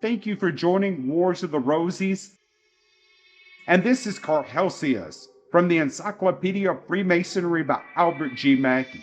Thank you for joining Wars of the Rosies. And this is Carausius from the Encyclopedia of Freemasonry by Albert G. Mackey.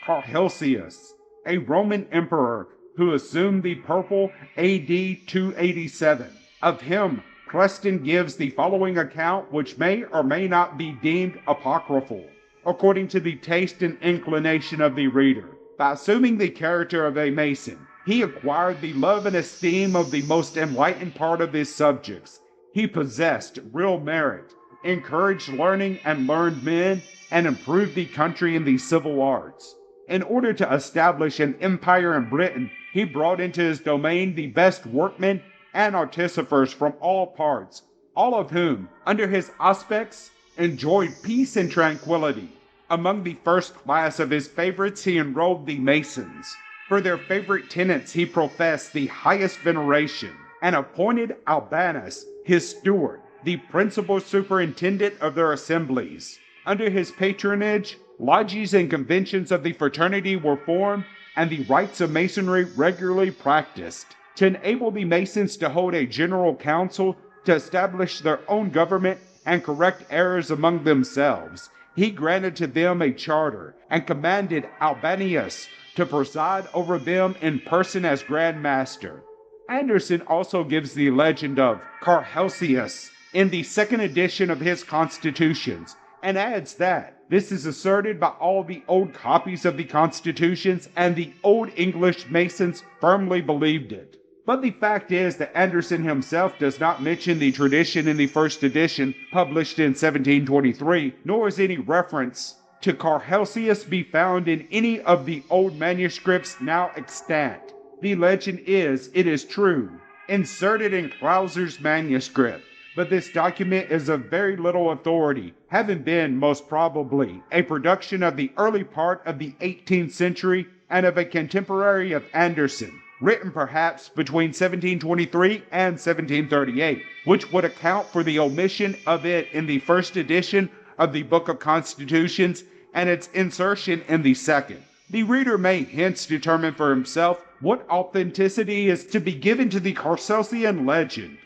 Carausius, a Roman emperor who assumed the purple AD 287. Of him, Preston gives the following account, which may or may not be deemed apocryphal, according to the taste and inclination of the reader. By assuming the character of a Mason, he acquired the love and esteem of the most enlightened part of his subjects. He possessed real merit, encouraged learning and learned men, and improved the country in the civil arts. In order to establish an empire in Britain, he brought into his domain the best workmen and artificers from all parts, all of whom, under his auspices, enjoyed peace and tranquility. Among the first class of his favorites he enrolled the Masons. For their favorite tenets he professed the highest veneration, and appointed Albanus, his steward, the principal superintendent of their assemblies. Under his patronage, lodges and conventions of the fraternity were formed, and the rites of Masonry regularly practiced. To enable the Masons to hold a general council, to establish their own government, and correct errors among themselves, he granted to them a charter, and commanded Albanius to preside over them in person as Grand Master. Anderson also gives the legend of Carausius in the second edition of his Constitutions, and adds that this is asserted by all the old copies of the Constitutions, and the Old English Masons firmly believed it. But the fact is that Anderson himself does not mention the tradition in the first edition, published in 1723, nor is any reference to Carausius be found in any of the old manuscripts now extant. The legend is, it is true, inserted in Clauser's manuscript, but this document is of very little authority, having been, most probably, a production of the early part of the 18th century and of a contemporary of Anderson, written perhaps between 1723 and 1738, which would account for the omission of it in the first edition of the Book of Constitutions and its insertion in the second. The reader may hence determine for himself what authenticity is to be given to the Carausian legend.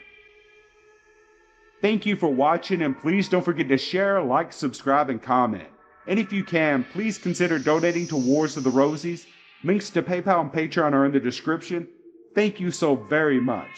Thank you for watching, and please don't forget to share, like, subscribe, and comment. And if you can, please consider donating to Wars of the Rosies. Links to PayPal and Patreon are in the description. Thank you so very much.